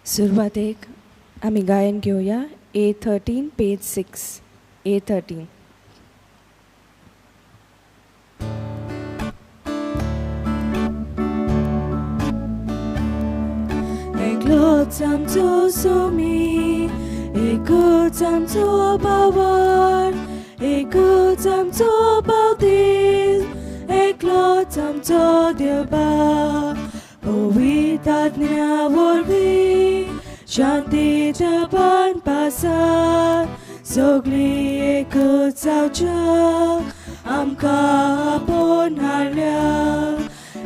सुरवातेक आमी गायन घेवया A13 पेज 6 A13. Eklots आमचो सोमी, एकूच आमचो बावर, एकूच आमचो बावतीस, एकलोच आमचो देवबा, पवित्र आत्म्या वरवीं शांतीच्या पान पासार, सगळी एकूच जावच्या आमकां आपोवन हाडल्या,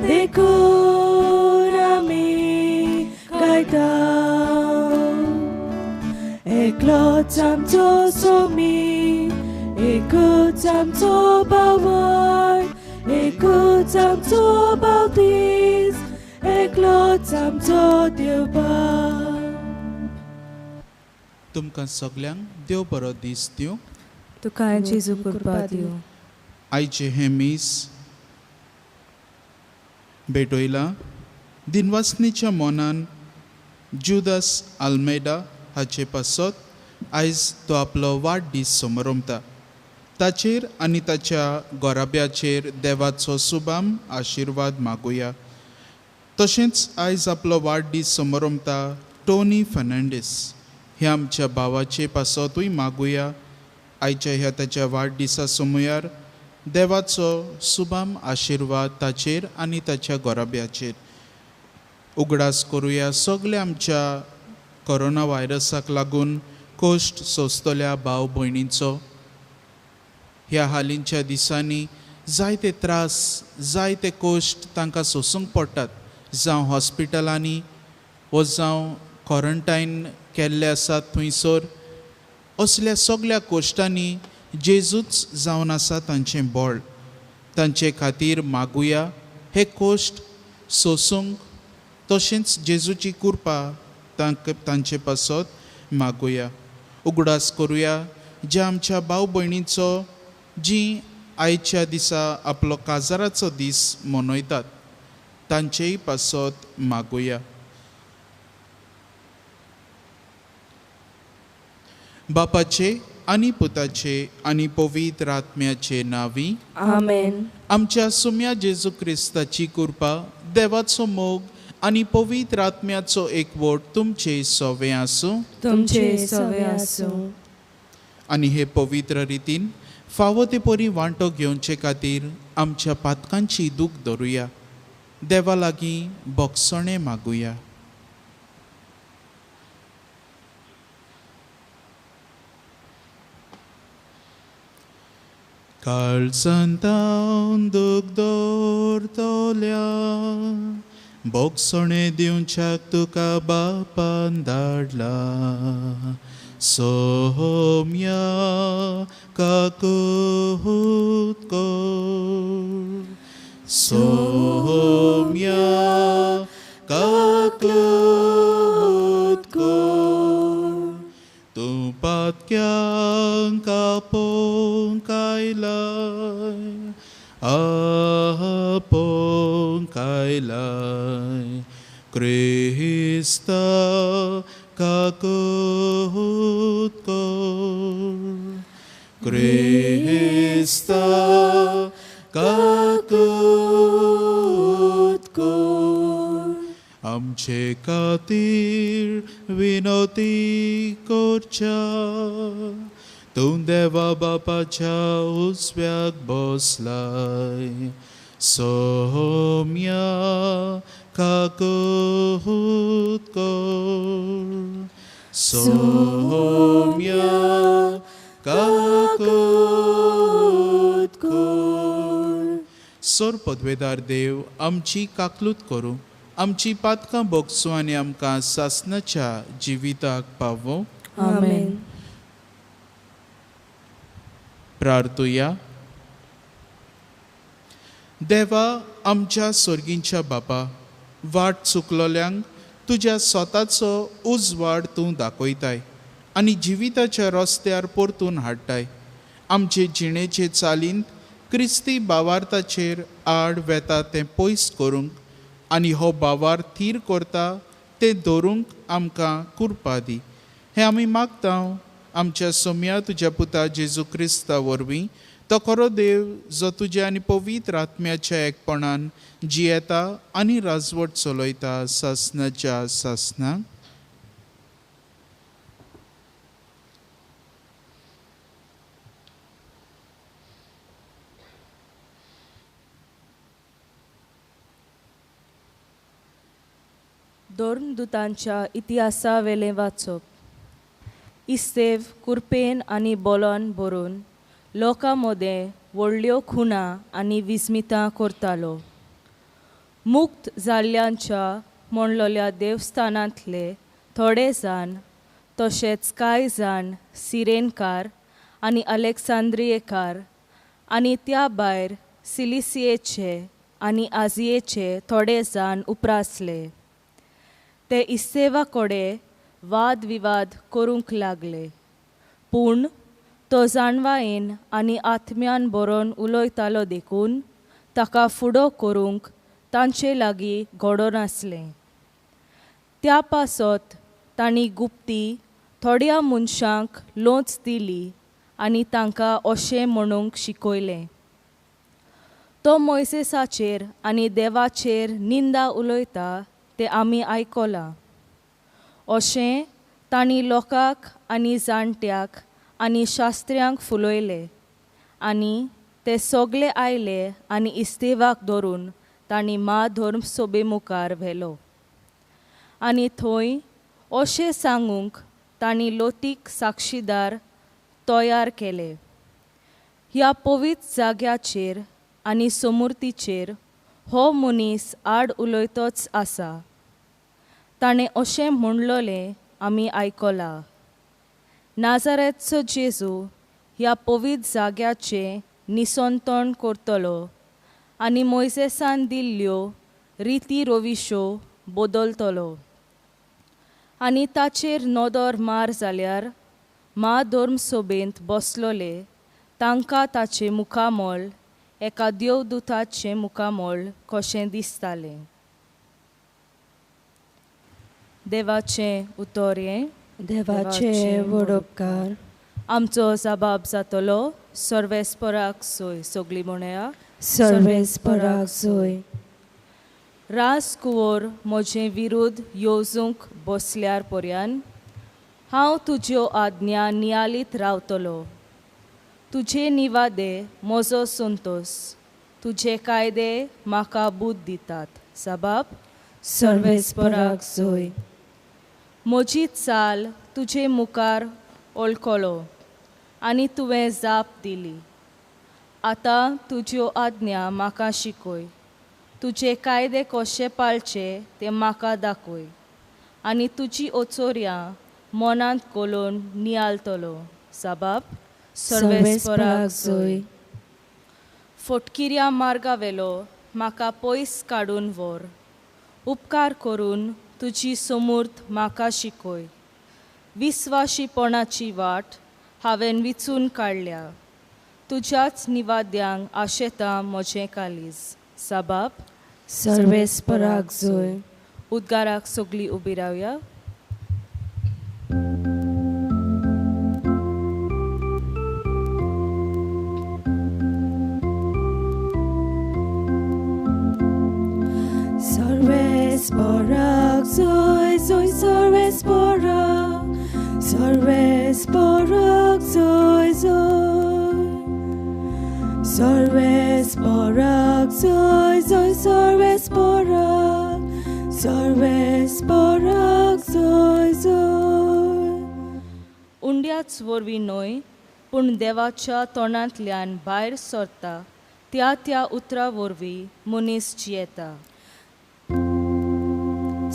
देखून आमी गायता. एकलोच आमचो सोमी, एकूच आमचो बावर, एकूच आमचो बावतीस, एकलोच आमचो देवबा. तुमकां सगल्यांक देव बरो दीस दिवं. तुका जेजू कृपा दिवं. आयचे हे मीस भेटयला दिनवासनीच्या मोनान जुदास आल्मेडा हाचे पासत आयज तो आपलो वाडदीस समारंभता. ताचेर आनी ताच्या गोराब्याचेर देवाचो सुबाम आशिर्वाद मागुया. तशेंच आयज आपलो वाडदीस समारंभता टोनी फर्नांडीस हे आमच्या भावाचे पासतूय मागुया. आयच्या ह्या ताच्या वाडदिसा समयार देवाचो सुबाम आशिर्वाद ताचेर आनी ताच्या गोराब्याचेर. उगडास करुया सगल्या आमच्या कोरोना व्हायरसाक लागून कोश्ट सोंसतल्या भाव भयणींचो. ह्या हालींच्या दिसांनी जायते त्रास जायते कोश्ट तांकां सोसूंक पडटात, जावं हॉस्पिटलांनी वा जावं क्वॉरंटायन केल्ले आसात थंयसर. असल्या सगल्या कोश्टांनी जेजूच जावन आसा तांचें बळ. तांचे खातीर मागुया हे कोश्ट सोसूंक. तशेंच जेजूची कृपा तांचे पासत मागुया. उगडास करुया ज्या आमच्या भाव भयणींचो जीं आयच्या दिसा आपलो काजाराचो दीस मनयतात तांचेय पासत मागुया. बापाचे आनी पुताचे आनी पवित्र आत्म्याचे नांवी आमेन. आमच्या सुम्या जेजू क्रिस्ताची कृपा, देवाचो मोग आनी पवित्र आत्म्याचो एकवट तुमचे सवे आसूं. तुमचे सवे आसूं. आनी हे पवित्र रितीन फावो ते परी वांटो घेवचे खातीर आमच्या पातकांची दूख धरुया. देवा लागीं बोगसणे मागुया. काळजांतावन दूख दवरतल्या बोगसणे दिवच्याक तुका बापान धाडला. सोम्या काकूत कोर, सोम्या काकूत कोर. तूं पातक्यांक आपोवंक आयलाय, आपोवंक आयलाय. क्रिस्ता काकूत कोर, क्रिस्ता काकूत कोर. आमचे खातीर विनोती करच्या, तूं देवा बापाच्या उजव्याक बसलाय. सोम्या काकूत कोर, सोम्या काकूत कोर. सोर पदवेदार देव आमची काकलूत करूं, आमची पातकां बोगसूं आनी आमकां सासणाच्या जिविताक पावो. आमेन. प्रार्थुया. देवा आमच्या स्वर्गींच्या बापा, वाट चुकलोल्यांक तुज्या स्वताचो उजवाड तूं दाखयताय आनी जिविताच्या रस्त्यार परतून हाडटाय. आमचे जिणेचे चालींत क्रिस्ती भावार्थाचेर आड वेता तें पयस करूंक आनी हो भावार्थ थीर करता ते दवरूंक आमकां कृपा दी. हें आमी मागता आमच्या सोम्या तुज्या पुता जेजू क्रिस्ता वरवीं, तो खरो देव जो तुज्या आनी पवित्र आत्म्याच्या एकपणान जियेता आनी राजवट चलयता सासनाच्या सासनाक. दोन दुतांच्या इतिहासा वेले वाचप. इस्तेव कुरपेन आनी बोलोन बरोवन लोकां मदें व्हडल्यो खुणा आनी विस्मितां करतालो. मुक्त जाल्ल्यांच्या म्हणलोल्या देवस्थानांतले थोडे जाण, तशेंच कांय जाण सिरेनकार आनी अलेक्सांद्रियेकार आनी त्या भायर सिलिसियेचे आनी आजियेचे थोडे जाण उप्रासले. ते इस्तेवा कडेन वाद विवाद करूंक लागले. पूण तो जाणवायेन आनी आत्म्यान बरोवन उलयतालो देखून ताका फुडो करूंक तांचे लागीं घोडो नासलें. त्या पासत तांणी गुप्ती थोड्या मनशांक लोच दिली आनी तांकां अशें म्हणूंक शिकयलें, तो मोइसेसाचेर आनी देवाचेर निंदा उलयता तें आमी आयकलां. अशें तांणी लोकांक आनी जाणट्याक आनी शास्त्र्यांक फुलयलें आनी ते सगळे आयले आनी इस्तेवाक धरून तांणी धर्म सोबे मुखार व्हेलो. आनी थंय अशें सांगूंक तांणी लोतीक साक्षीदार तयार केले. ह्या पवित्र जाग्याचेर आनी समूर्तीचेर हो मनीस आड उलयतोच आसा. ताणें अशें म्हणलोलें आमी आयकलां. नाजारेतचो जेजू ह्या पवित्र जाग्याचें निसंतण करतलो आनी मोइसेसान दिल्ल्यो रिती रोविशो बदलतलो. आनी ताचेर नदर मार जाल्यार धर्म सोबेंत बसलोले तांकां ताचें मुखामळ एका देवदूताचें मुखामळ कशें दिसतालें. देवाचें उतोरें. देवाचे व्हड उपकार. आमचो जबाब जातलो सर्वेस्पराक सोय. सगळीं म्हणया सर्वेस्पराक सोय. रास कुंवर म्हजे विरुद्ध येवजूंक बसल्यार पर्यान हांव तुज्यो आज्ञा नियालीत रावतलो. तुजे निवादे म्हजो संतोस, तुजे कायदे म्हाका बूद दितात. जबाब सर्वेस्पराक सोय. म्हजी चाल तुजे मुखार ओळखलो आनी तुवें जाप दिली. आतां तुज्यो आज्ञा म्हाका शिकय. तुजे कायदे कशे पाळचे ते म्हाका दाखय आनी तुजी ओचोऱ्यां मनांत कोलोवन नियालतलो. जबाब सर्वेस्पराक सोय. फटकिऱ्या मार्गावेलो म्हाका पयस काडून व्हर. उपकार करून तुजी समूर्त म्हाका शिकय. विस्वाशीपणाची वाट हांवें विचून काडल्या. तुज्याच निवाद्यांक आशेता म्हजें कालीज. जबाब सर्वेस्पराक सोय. उद्गाराक सगळीं उबी रावया. सर्वेस्पराक सोय. सोय सर्वेस्पराक. सर्वेस्पराक सोय. सोय सर्वेस्पराक सोय. सोय सर्वेस्पराक. सर्वेस्पराक सोय. सोय उंड्याच वरवीं न्हय पूण देवाच्या तोंडांतल्यान भायर सरता त्या उतरा वरवीं मनीस जियेता.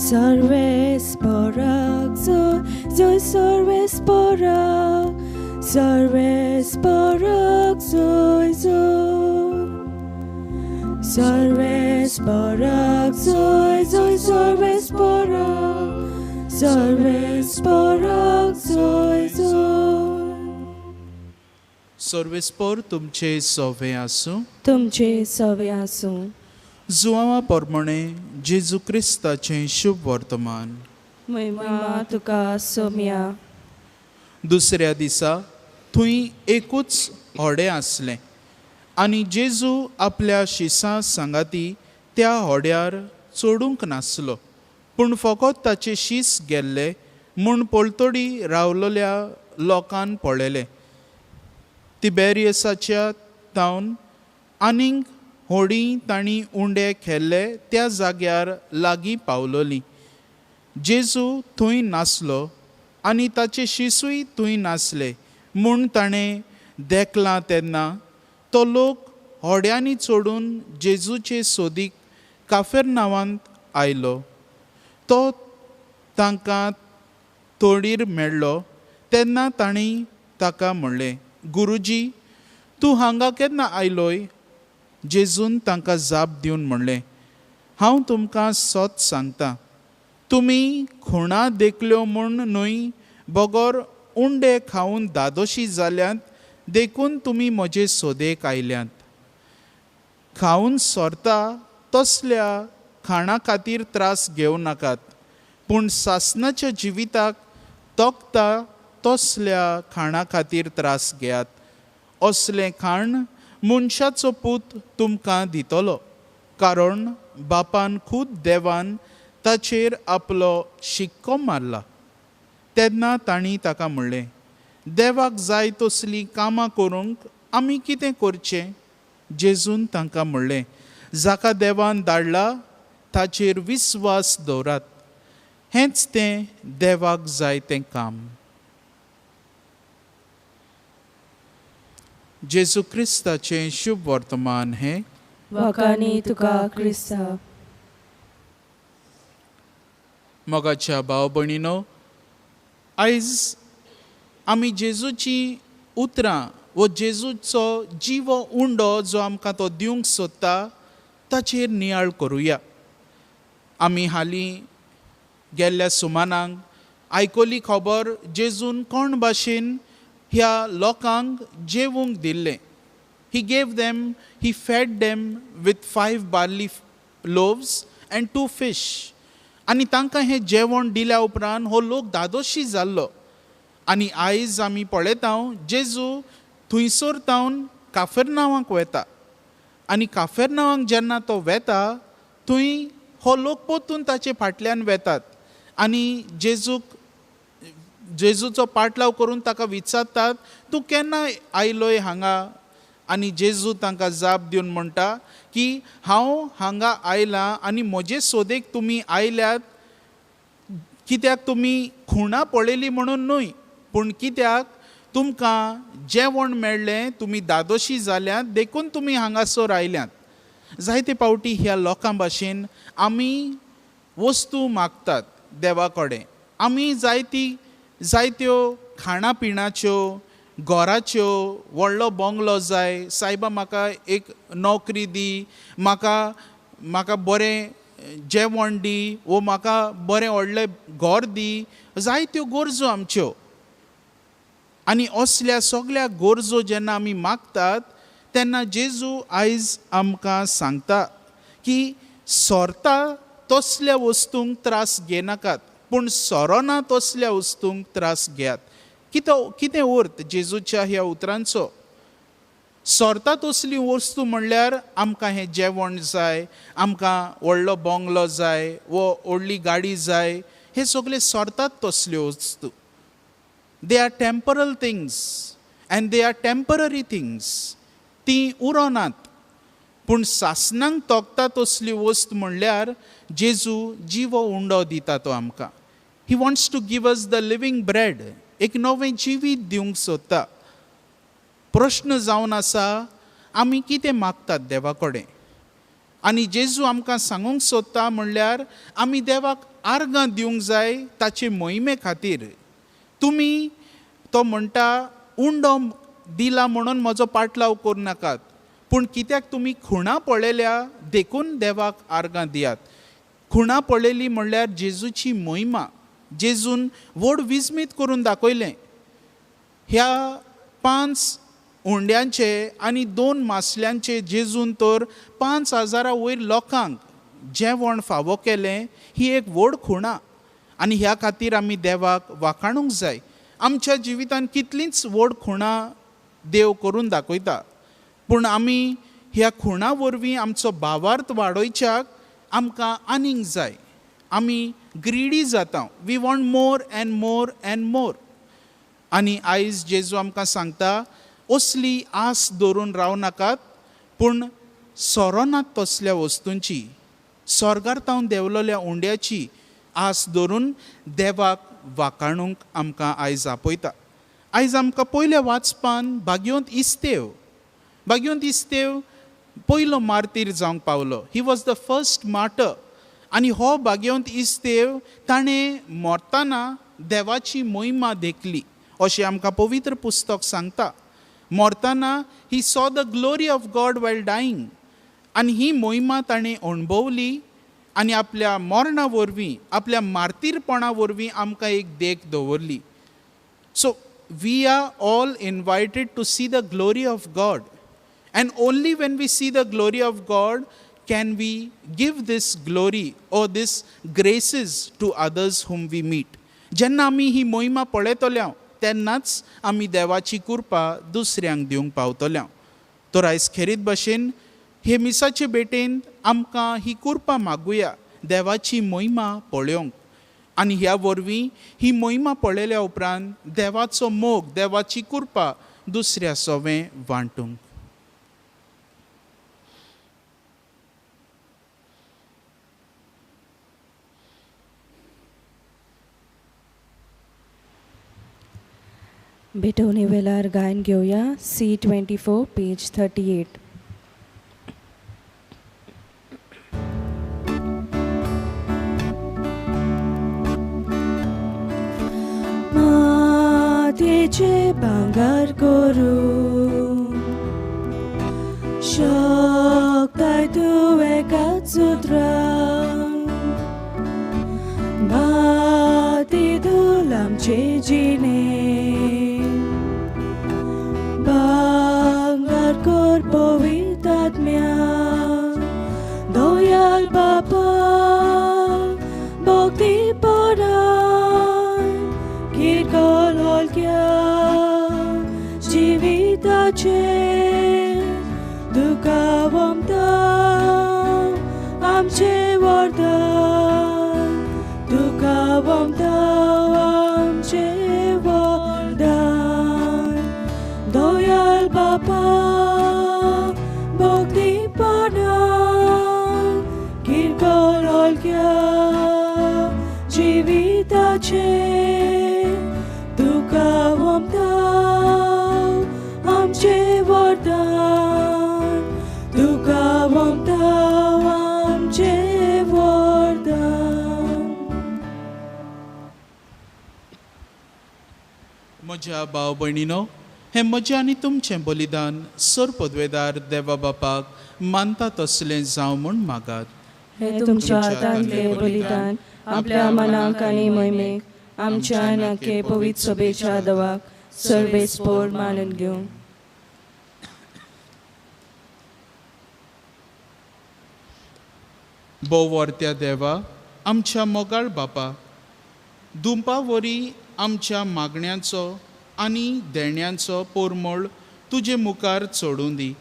सर्वेस्पराक सोय. सोय सर्वेस्पराक. सर्वेस्पराक सोय. सोय सर्वेस्पराक सोय. सोय सर्वेस्पराक. सर्वेस्पराक सोय. सोय सर्वेस्पर तुमचे सोवे आसूं. तुमचे सवे आसूं. जुआंवा पोरमणे जेजू क्रिस्ताचें शुभ वर्तमान. महिमा तुका सोम्या. दुसऱ्या दिसा थंय एकूच होडें आसलें आनी जेजू आपल्या शिसां सांगाती त्या होड्यार चोडूंक नासलो, पूण फकत ताचे शीस गेल्ले म्हूण पलतडी रावलोल्या लोकांन पळयलें. तिबेरियसाच्या तावन आनीक होडी तांणी उंडे खेल्ले त्या जाग्यार लागीं पावलोली. जेजू थंय नासलो आनी ताचे शिसूय थंय नासले म्हूण ताणें देखलां तेन्ना तो लोक होड्यांनी चोडून जेजूचे सोदीक काफेर्नावांत आयलो. तो तांकां तोडीर मेळ्ळो तेन्ना तांणी ताका म्हणलें, गुरुजी, तूं हांगा केन्ना आयलोय? जेजून तांकां जाप दिवन म्हणलें, हांव तुमकां सत सांगतां, तुमी खुणा देखल्यो म्हूण न्हय, बगोर उंडे खावन दादोशी जाल्यांत देखून तुमी म्हजे सोदेक आयल्यांत. खावन सोरता तसल्या खाणा खातीर त्रास घेवं नाकात, पूण सासणाच्या जिविताक तोखता तसल्या खाणा खातीर त्रास घेयात. असलें खाण मनशाचो पूत तुमकां दितलो, कारण बापान खूद देवान ताचेर आपलो शिक्को मारला. तेन्ना तांणी ताका म्हणलें, देवाक जाय तसलीं कामां करूंक आमी कितें करचें? जेजून तांकां म्हणलें, जाका देवान धाडला ताचेर विस्वास दवरात, हेंच तें देवाक जाय तें काम. जेजू क्रिस्ताचें शुभ वर्तमान हें. वखाणी तुका क्रिस्ता. मोगाच्या भाव भयणीनो, आयज आमी जेजूची उतरां वो जेजूचो जिवो उंडो जो आमकां तो दिवंक सोदता ताचेर नियाळ करुया. आमी हालीं गेल्ल्या सुमानाक आयकोली खबर जेजून कोण भाशेन ह्या लोकांक जेवूंक दिल्लें. he fed them with 5 barley loaves and 2 fish. आनी तांकां हें जेवण दिल्या उपरांत हो लोक दादोशी जाल्लो. आनी आयज आमी पळयता जेजू थंयसर तावन काफेर्नावांक वेता. आनी काफेर्नावांक जेन्ना तो वेता थंय हो लोक पोतून ताचे फाटल्यान वेतात आनी जेजूचो पाटलाव करून ताका विचारतात, तूं केन्ना आयलोय हांगा? आनी जेजू तांकां जाप दिवन म्हणटा की हांव हांगा आयलां आनी म्हजे सोदेक तुमी आयल्यात, कित्याक तुमी खुणां पळयलीं म्हणून न्हय, पूण कित्याक तुमकां जेवण मेळ्ळें, तुमी दादोशी जाल्यांत देखून तुमी हांगासर आयल्यांत. जायते फावटी ह्या लोकां भाशेन आमी वस्तू मागतात देवा कडेन. आमी जायत्यो खाणां पिणाच्यो, घराच्यो, व्हडलो बंगलो जाय, सायबा म्हाका एक नोकरी दी, म्हाका बरें जेवण दी, वो म्हाका बरें व्हडलें घर दी, जायत्यो गरजो आमच्यो. आनी असल्या सगळ्या गरजो जेन्ना आमी मागतात तेन्ना जेजू आयज आमकां सांगता की सोरता तसल्या वस्तूंक त्रास घेनाकात, पूण सोरोना तसल्या वस्तूंक त्रास घेयात. कितें अर्थ जेजूच्या ह्या उतरांचो? सोरता तसली वस्तू म्हणल्यार आमकां हें जेवण जाय, आमकां व्हडलो बंगलो जाय, वो व्हडली गाडी जाय, हे सगळे सोरतात तसल्यो वस्तू. They are temporal things and they are temporary things. ती उरोनात. पूण सासणांक तोखता तसली वस्त म्हणल्यार जेजू जिवो उंडो दिता तो आमकां. He wants to give us the living bread. एक नवें जिवीत दिवंक सोदता. प्रश्न जावन आसा, आमी कितें मागतात देवा कडेन? आनी जेजू आमकां सांगूंक सोदता म्हणल्यार आमी देवाक आर्गां दिवंक जाय ताचे मोहिमे खातीर. तुमी तो म्हणटा उंडो दिला म्हणून म्हजो पाटलाव करूं नाकात, पूण कित्याक तुमी खुणां पळयल्या देखून देवाक आर्गां दियात. खुणां पळयली म्हणल्यार जेजूची मोहिमा. जेजून व्हड विस्मीत करून दाखयलें. ह्या 5 उंड्यांचे आनी 2 मासल्यांचे जेजून तर 5,000 वयर लोकांक जेवण फावो केलें. ही एक व्हड खुणां. आनी ह्या खातीर आमी देवाक वाखाणूंक जाय. आमच्या जिवितांत कितलींच व्हड खुणां देव करून दाखयता, पूण आमी ह्या खुणा वरवीं आमचो भावार्थ वाडोवच्याक आमकां आनीक जाय. आमी ग्रीडी जाता, we want more and more and more. आनी आयज जेजू आमकां सांगता, असली आस दवरून राव नाकात, पूण सोरोनात तसल्या वस्तूंची, स्वर्गांतावन देंवलोल्या उंड्याची आस दवरून देवाक वाखाणूंक आमकां आयज आपयता. आयज आमकां पयल्या वाचपान भाग्योंत इस्तेव पयलो मार्तीर जावंक पावलो. He was the first martyr. आनी हो भाग्योंत इस्तेव ताणें मरतना देवाची महिमा देखली अशें आमकां पवित्र पुस्तक सांगता. मरतना he saw the glory of God while dying. आनी ही महिमा ताणें अणभवली आनी आपल्या मरणा वरवीं, आपल्या मार्तीरपणा वरवीं आमकां एक देख दवरली. So we are all invited to see the glory of God. And only when we see the glory of God can we give this glory or this graces to others whom we meet. जेन्ना आमी ही मोहिमा पळयतल्या तेन्नाच आमी देवाची कृपा दुसऱ्यांक दिवंक पावतल्या. तर आयज खेरीत भाशेन हे मिसाचे भेटेन आमकां ही कृपा मागुया देवाची मोहिमा पळोवंक. आनी ह्या वरवीं ही मोहिमा पळयल्या उपरांत देवाचो मोग, देवाची कृपा दुसऱ्या सोवें वांटूंक. भेटवणी वेळार गायन घेऊया. C24 page 38. मातेचे भांगर करून शोकताय तूं एकाच सुत्रान. माती धूल आमचे जिणे भांगर कर पवित्र आत्म्या. दयाल बापा भक्तीपरान किरकोळ हलक्या जिविताचे तुका वमता आमचे वरदान. तुका वमता आमचे वरदान. दयाल बापा भक्तीपरान किरकोळ हलक्या जिविताचे तुका वमता आमचे वरदान. तुका वमता आमचे वरदान. म्हज्या भाव भयणीनो, हें म्हजें आनी तुमचें बलिदान सर पदवेदार देवा बापाक मानता तसलें जावं म्हूण मागात. हे तुमच्या हातांतले बलिदान आपल्या मनाक आनी मोहिमेक आमच्या नाके पवित्र सभेच्या दवाक सर्वेस्पोर मानून घेवं. बोवर्त्या देवा, आमच्या मोगाळ बापा, दुंपा वरी आमच्या मागण्यांचो आनी देण्यांचो पोरमोळ तुजे मुखार चोडूं दी.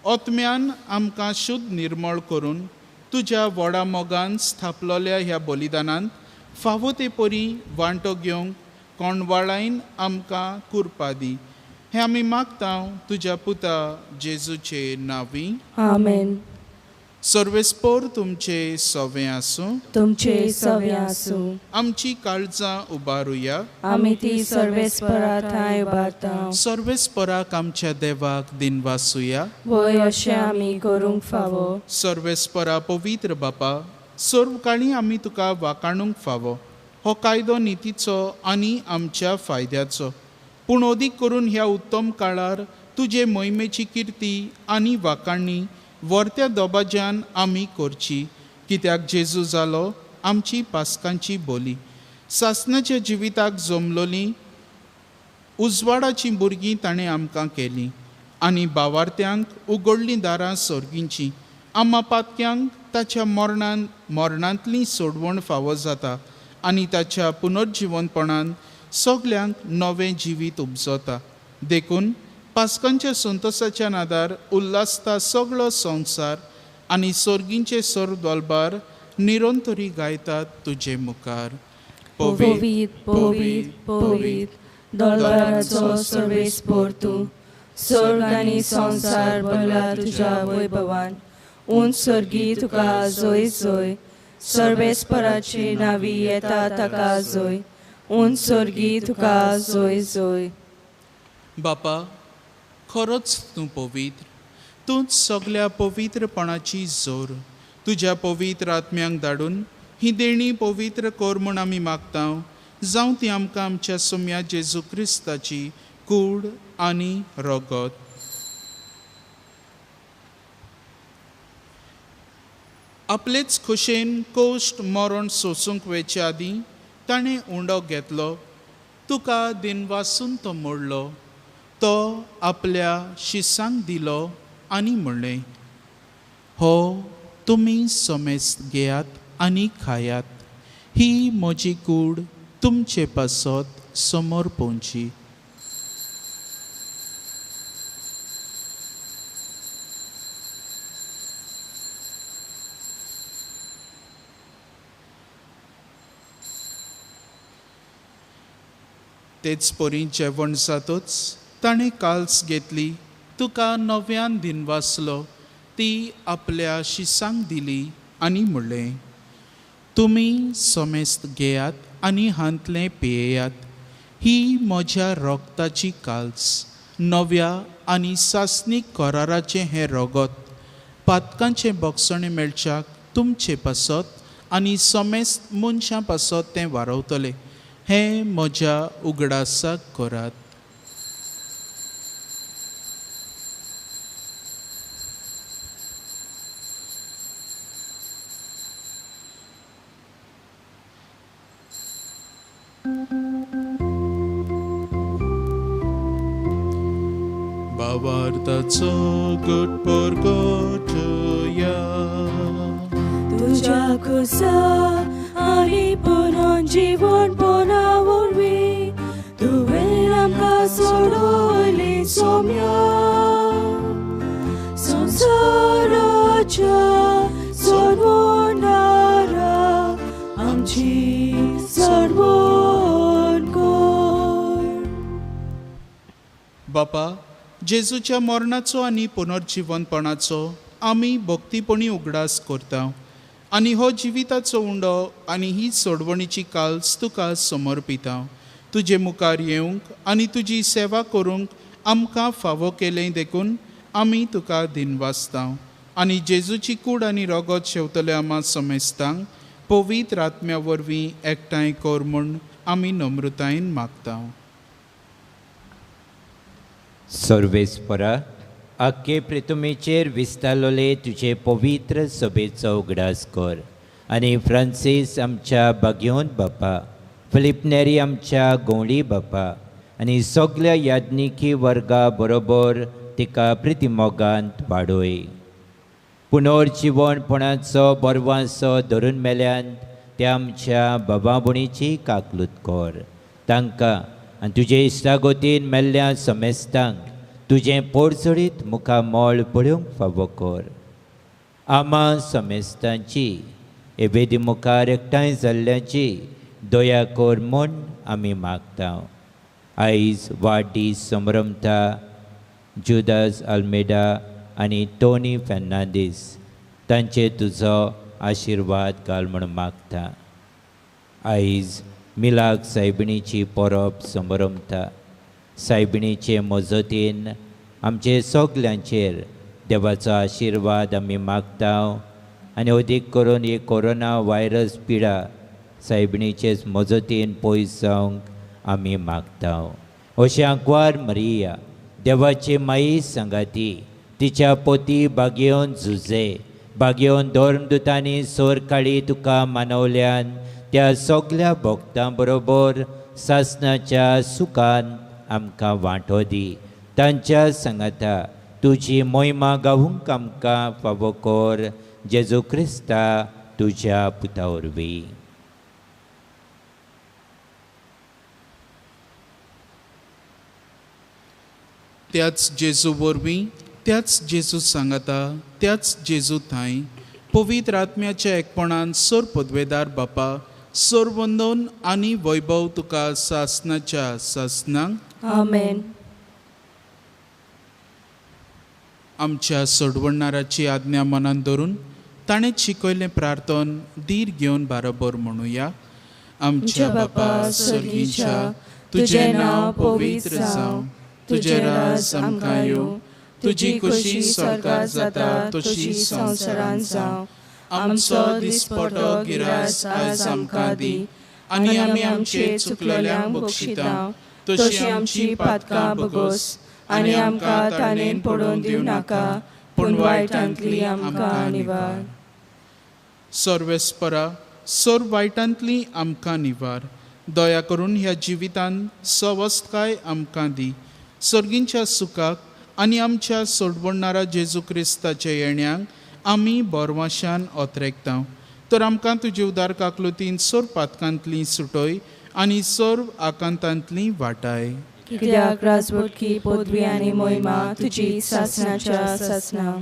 ओतम्यान आमकां शुद्ध निर्मळ करून तुज्या व्हडा मोगान स्थापलोल्या ह्या बलिदानांत फावो ते परी वांटो घेवंक कोणवाळायन आमकां कृपा दी. हें आमी मागता तुज्या पुता जेजूचे नांवी. आमेन. सर्वेस्पोर तुमचे सवें आसूं. तुमचे सवे आसूं. आमची काळजां उबारुया. आमी ती सर्वेस्परा थंय उबारता. सर्वेस्पराक आमच्या देवाक दिनवासुया. वय अशें आमी करूंक फावो. सर्वेस्परा पवित्र बापा, सर्व काळी आमी तुका वाखाणूंक फावो. हो कायदो नितीचो आनी आमच्या फायद्याचो, पूण अदीक करून ह्या उत्तम काळार तुजे मोहिमेची किर्ती आनी वाखाणणी वर्त्या दोबाज्यान आमी करची. कित्याक जेजू जालो आमची पासकांची बोली. सासणाच्या जिविताक जमलोली उजवाडाची भुरगीं ताणें आमकां केलीं आनी भावार्थ्यांक उगडलीं दारां सर्गींची. आम्हा पातक्यांक ताच्या मरणांतली सोडवण फावो जाता आनी ताच्या पुनर्जिवनपणान सगल्यांक नवें जिवीत उपजता. देखून पास्कांच्या संतोसाच्या नादार उल्हासता सगळो संवसार आनी सर्गींचे सर्व दोलबार निरंतरी गायतात तुजे मुखार. पोवीत पोवीत पोवीत दोलबाराचो सर्वेस्पोर तूं, सर्ग आनी संसार भरला तुज्या वैभवान. उंच सर्गी तुका जोय जोय, सर्वेस्पराची नावी येता ताका जोय. उंच सर्गी तुका जोय जोय. बापा, खरोच तूं पवित्र, तूंच सगल्या पवित्रपणाची जोर. तुज्या पवित्र आत्म्यांक धाडून ही देणी पवित्र कर म्हूण आमी मागतां. जावं ती आमकां आमच्या सोम्या जेजू क्रिस्ताची कूड आनी रगत. आपलेच खुशेन कोश्ट मरण सोसूंक वेचे आदीं ताणें उंडो घेतलो. तुका दिनवासून तो मोडलो. तो आपल्या शिसांक दिलो आनी म्हणलें, हो तुमी समेस्त घेयात आनी खायात. ही म्हजी कूड तुमचे पासत समोर पोवची. तेच परी जेवण जातच ताणें काल्स घेतली. तुका नव्यान दिनवासलो. ती आपल्या शिसांक दिली आनी म्हणलें, तुमी समेस्त घेयात आनी हांतलें पियेयात. ही म्हज्या रोगताची काल्स, नव्या आनी सासणीक कराराचें हें रगत. पातकांचें बगसणें मेळच्याक तुमचे पासत आनी समेस्त मनशां पासत तें वारवतलें. हें म्हज्या उगडासाक करात. भावार्थाचो घट परगटया. तुझ्या खुसा आनी पुनर्जीवन पोना वरवीं तुवें आमकां सोडवली सोम्या. संवसाराच्या सोडवणारा आमची सोडवण कर. बापा, जेजूच्या मरणाचो आनी पुनर्जिवनपणाचो आमी भक्तीपणी उगडास करता आनी हो जिविताचो उंडो आनी ही सोडवणीची काल्स तुका समर्पिता. तुजे मुखार येवंक आनी तुजी सेवा करूंक आमकां फावो केलें देखून आमी तुका दिनवासता. आनी जेजूची कूड आनी रगत शेवतले आमा समेस्तांक पवित्र आत्म्या वरवीं एकठांय कर म्हूण आमी नम्रतायेन मागता. सर्वेस्परा, आख्खे प्रितुमेचेर विस्तारलोले तुजे पवित्र सभेचो उगडास कर. आनी फ्रांसीस आमच्या बागयोन बापा, फिलिप नेरी आमच्या गोंवळी बापा आनी सगल्या याज्ञिकी वर्गा बरोबर तिका प्रितिमोगांत वाडोय. पुनर्जिवणपणाचो बरवांसो धरून मेल्यान त्या आमच्या बाबा भुणीची काकलूत कर. तांकां आनी तुजे इश्टागोतीन मेल्ल्या समेस्तांक तुजें पोरचडीत मुखार मोळ पळोवंक फावो कर. आमा समेस्तांची एबेदी मुखार एकठांय जाल्ल्याची दया कर म्हूण आमी मागता. आयज वाडदीस समरमता जुदास आल्मेडा आनी टोनी फेर्नांडीस तांचे तुजो आशिर्वाद घाल म्हूण मागता. आयज मिलाक सायबिणीची परब समरमता. सायबिणीचे मजतीन आमचे सगल्यांचेर देवाचो आशिर्वाद आमी मागता. आनी अदीक करून ही कोरोना व्हायरस पिडा सायबिणीचेच मजतीन पयस जावंक आमी मागता. अशें आंकवार मरिया देवाची माई सांगाती तिच्या पोती बागेवन झुजे बागेवन धर्मदुतांनी सोर काळी तुका मानवल्यान त्या सगल्या भक्तां बरोबर सासणाच्या सुखान आमकां वांटो दी. तांच्या सांगाता तुजी मोहिमा गावूंक आमकां फावो कर. जेजू क्रिस्ता तुज्या पुता वरवीं. त्याच जेजू वरवीं त्याच जेजू सांगाता त्याच जेजू थंय पवित्र आत्म्याच्या एकपणान सोर पदवेदार बापा सोर वंदन आनी वैभव तुका सासनाच्या सासनांक आमेन. आमच्या सोडवणाराची आज्ञा मनान धरून ताणें शिकयलें प्रार्थन धीर घेवन बाराबर म्हणुया. आमच्या बापा सर्गीच्या तुझें नांव पवित्र जावं, तुझें राज आमकां येवं, तुजी खुशी स्वर्गार जाता तशी संवसारांत जावं. आमचो दिसपटो गिरास आयज आमकां दी आनी आमी आमचे चुकलेल्यांक बक्षिता तशी आमची पातकां भगोस आनी आमकां ताणेन पडोवन दिवं नाका पूण वायटांतली आमकां निवार. सर्वेस्परा सोर वायटांतली आमकां निवार. दया करून ह्या जिवितान सवस्थकाय आमकां दी. सर्गींच्या सुखाक आनी आमच्या सोडवणारा जेजू क्रिस्ताच्या येण्याक आमी बोरवाशान ओतरेकता. तर आमकां तुजे उदार काकलुतीन सोर पातकांतली सुटोय आनी सोर आकांतांतली वाटाय. कित्याक राजवटकी पदवी आनी मोहिमा तुजी सासनाच्या सासना.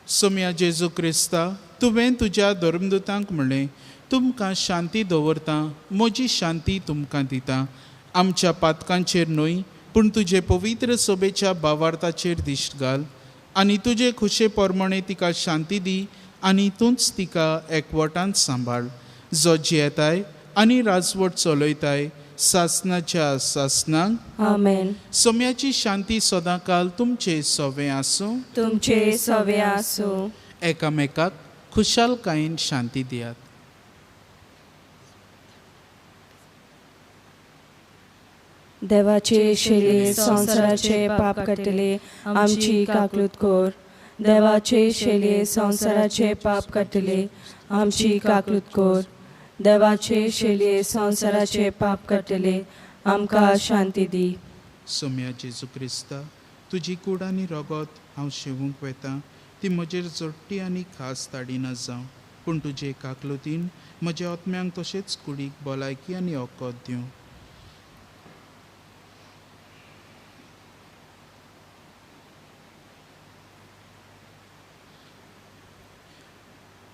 सोम्या जेजू क्रिस्ता तुवें तुज्या धर्मदुतांक म्हणलें तुमकां शांती दवरता म्हजी शांती तुमकां दिता. आमच्या पातकांचेर न्हय पूण तुजे पवित्र सोबेच्या भावार्थाचेर दिश्ट घाल आनी तुजे खुशे पोरमणे तिका शांती दी आनी तूंच तिका एकवटांत सांबाळ. जो जियेताय आनी राजवट चलयताय सासनाच्या सासनांक आमेन. सोम्याची शांती सदांकाल तुमचे सोवे आसूं. तुमचे सवे आसूं. एकामेकाक खुशालकायेन शांती दियात. देवाचे शेले संसाराचे पाप काडटले आमची काकलूत कोर. देवाचे शेले संसाराचे पाप काडटले आमची काकलूत कोर. देवाचे शेले संसाराचे पाप काडटले आमकां शांती दी. सोम्या जेजू क्रिस्ता तुजी कूड आनी रगत हांव शेवूंक वेता ती म्हजेर जोडटी आनी खास ताडिना जावं पूण तुजे काकलुतीन म्हज्या आत्म्यांक तशेंच कुडीक भलायकी आनी ओकोत दिवं.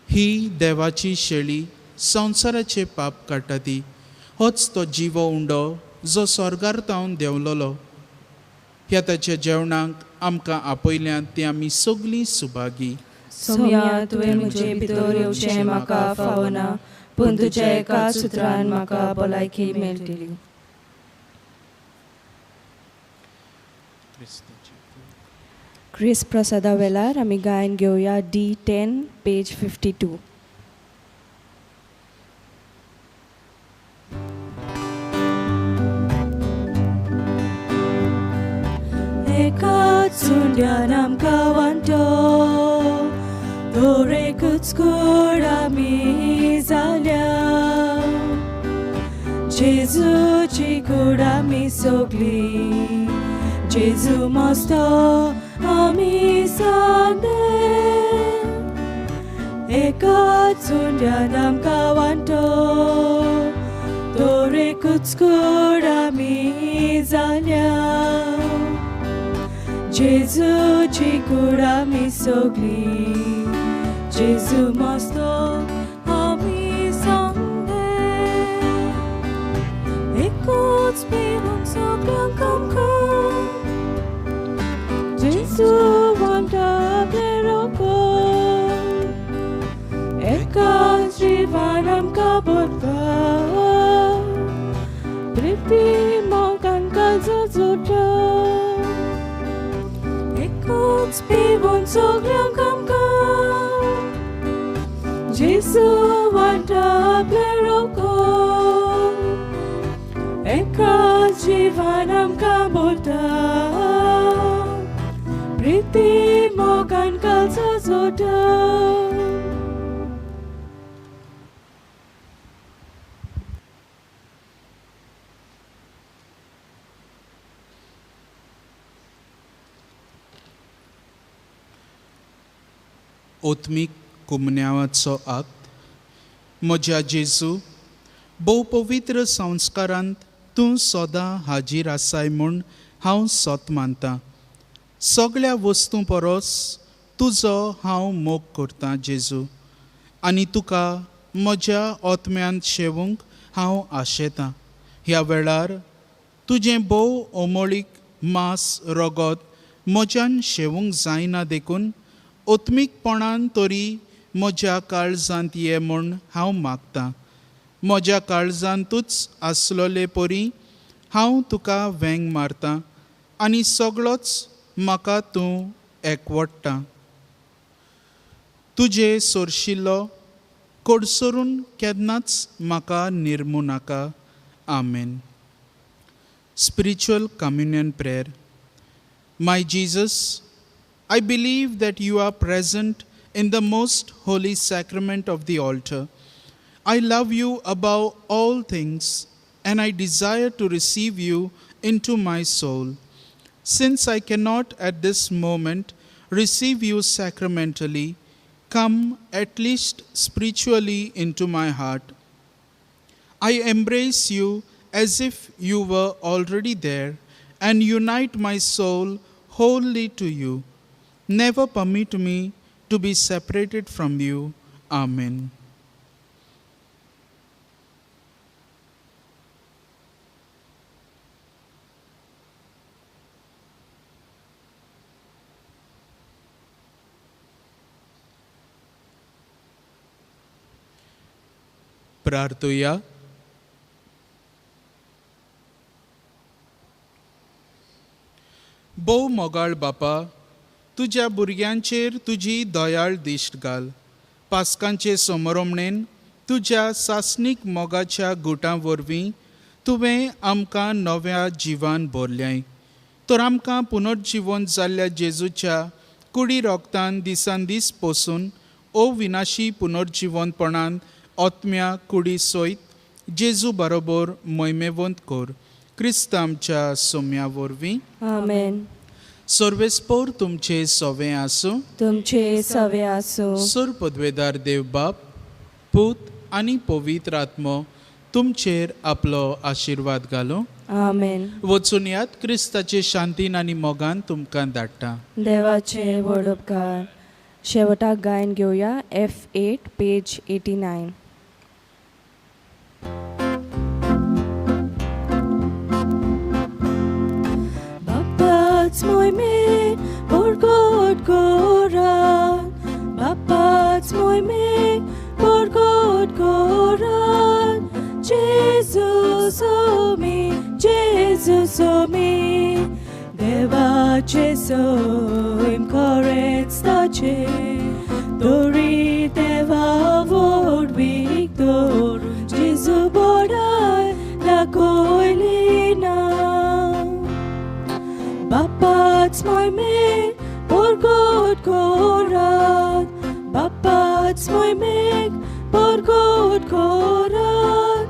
ही देवाची शेळी संवसाराचे पाप काडटा ती. होच तो जिवो उंडो जो स्वर्गार तावन देंवलोलो. ह्या ताच्या जेवणाक आमकां आपयल्यात ती आमी सगलीं सुभागी. सोम्या तुवें म्हजे भितर येवचें म्हाका फावना पूण तुज्या एका सुत्रान म्हाका भलायकी मेळटली. क्रिस्त प्रसादा वेळार आमी गायन घेवया D10 पेज 52. एकाच सुंड्यान आमकां वांटो दोरेकूच कूड आमी जाल्या. जेजूची कूड आमी सोगली जेजू मस्तो आमी सांगले. एकाच सुंड्यान आमकां वांटो दोरेकूच कूड आमी जाल्या. जेजूची कूड आमी सोगली जेजू मस्तो आमी सांगले. एकूच पिवूंक सगळ्यांक आमकां जेजू वांटा बेरोको. एकाच जिवान आमकां बोरपाक प्रिती मोगान काळजो जोडटा. एकूच पिवून सगळ्यांक आमकां जेजू वांटा बेरोको. एकाच जिवान आमकां बोलता प्रिती मोगान काळजो जोडटा. ओत्मीक कुमन्यावाचो आक्त. म्हज्या जेजू भोव पवित्र संस्कारांत तूं सदां हाजीर आसाय म्हूण हांव सोत मानतां. सगळ्या वस्तू परस तुजो हांव मोग करतां जेजू, आनी तुका म्हज्या ओतम्यान शेवूंक हांव आशेतां. ह्या वेळार तुजें भोव ओमळीक मांस रगत म्हज्यान शेवूंक जायना देखून ओत्मीकपणान तरी म्हज्या काळजांत ये म्हूण हांव मागतां. म्हज्या काळजांतूच आसलोले परी हांव तुका वेंग मारतां आनी सगळोच म्हाका तूं एकवटता. तुजे सोरशिल्लो कोडसरून केन्नाच म्हाका निर्मू नाका. आमेन. Spiritual Communion Prayer. My Jesus, I believe that you are present in the most holy sacrament of the altar. I love you above all things, and I desire to receive you into my soul. Since I cannot at this moment receive you sacramentally, come at least spiritually into my heart. I embrace you as if you were already there, and unite my soul wholly to you. Never permit me to be separated from you. Amen. प्रार्थुया. भोव मोगाळ बापा, तुज्या भुरग्यांचेर तुजी दयाळ दिश्ट घाल. पास्कांचे सोमरमणेन तुज्या सासणीक मोगाच्या गुटां वरवीं तुवें आमकां नव्या जिवान भरल्याय. तर आमकां पुनर्जिवंत जाल्ल्या जेजूच्या कुडी रोगतान दिसान दीस पोसून अविनाशी पुनर्जिवंतपणान ओतम्या कुडी सयत जेजू बरोबर मोहिमेवंत कर. क्रिस्त आमच्या सोम्या वरवीं. आमेन. सर्वेस्पोर तुमचे सवे आसूं. तुमचे सवे आसूं. सुर पदवेदार देव बाप, पूत आनी पवित्र आत्मो तुमचेर आपलो आशिर्वाद घालो. आमेन. वचून यात क्रिस्ताचे शांतीन आनी मोगान तुमकां धाडटा. देवाचे व्हड उपकार. शेवटाक गायन घेवया F8 page 89. Bapa's moime borgot goran, Bapa's moime borgot goran. Jesus o mi, Devace soim correct stace, Dori deva vod victor, Jesu bodai la coilina. Bapa's moime borgot goran, Bapa's moime borgot goran.